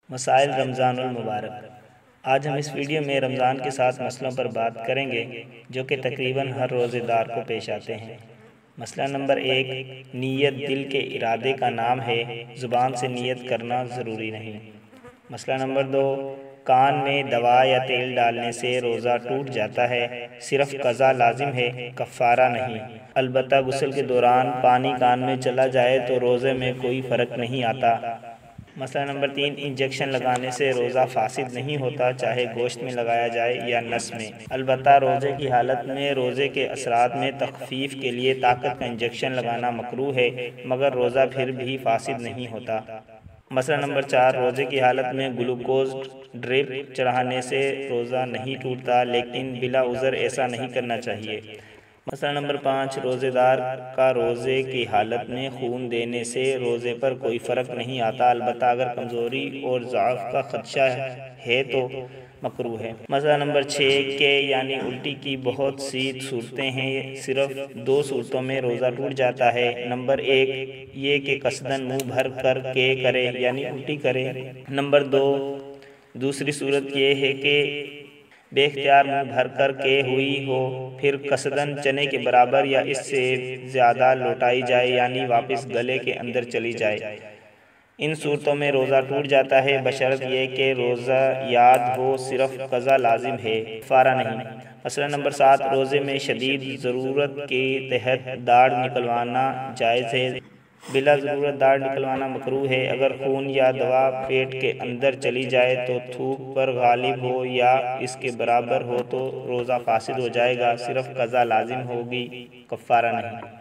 مسائل رمضان المبارک۔ آج ہم اس ویڈیو میں رمضان کے ساتھ مسئلوں پر بات کریں گے جو کہ تقریباً ہر روزے دار کو پیش آتے ہیں۔ مسئلہ نمبر 1، نیت دل کے ارادے کا نام ہے، زبان سے نیت کرنا ضروری نہیں۔ مسئلہ نمبر 2، کان میں دوا یا تیل ڈالنے سے روزہ ٹوٹ جاتا ہے، صرف قضا لازم ہے، کفارہ نہیں۔ البتہ غسل کے دوران پانی کان میں چلا جائے تو روزے میں کوئی فرق نہیں آتا۔ مسئلہ نمبر 3، انجیکشن لگانے سے روزہ فاسد نہیں ہوتا، چاہے گوشت میں لگایا جائے یا نس میں۔ البتہ روزے کی حالت میں روزے کے اثرات میں تخفیف کے لیے طاقت کا انجیکشن لگانا مکروہ ہے، مگر روزہ پھر بھی فاسد نہیں ہوتا۔ مسئلہ نمبر 4، روزے کی حالت میں گلوکوز ڈرپ چڑھانے سے روزہ نہیں ٹوٹتا، لیکن بلا عذر ایسا نہیں کرنا چاہیے۔ مسئلہ نمبر 5، روزے دار کا روزے کی حالت میں خون دینے سے روزے پر کوئی فرق نہیں آتا، البتہ اگر کمزوری اور ضعف کا خدشہ ہے تو مکروہ ہے۔ مسئلہ نمبر 6، کہ یعنی الٹی کی بہت سی صورتیں ہیں، صرف 2 صورتوں میں روزہ ٹوٹ جاتا ہے۔ نمبر 1، یہ کہ قصداً منہ بھر کر کے کرے یعنی الٹی کرے۔ نمبر 2، دوسری صورت یہ ہے کہ بے اختیار منہ بھر کر کے ہوئی ہو، پھر قصداً چنے کے برابر یا اس سے زیادہ لوٹائی جائے یعنی واپس گلے کے اندر چلی جائے۔ ان صورتوں میں روزہ ٹوٹ جاتا ہے، بشرط یہ کہ روزہ یاد ہو، صرف قضا لازم ہے، کفارہ نہیں۔ مسئلہ نمبر 7، روزے میں شدید ضرورت کے تحت داڑھ نکلوانا جائز ہے، بلا ضرورت داڑھ نکلوانا مکروہ ہے۔ اگر خون یا دوا پیٹ کے اندر چلی جائے تو تھوک پر غالب ہو یا اس کے برابر ہو تو روزہ فاسد ہو جائے گا، صرف قضا لازم ہوگی، کفارہ نہیں۔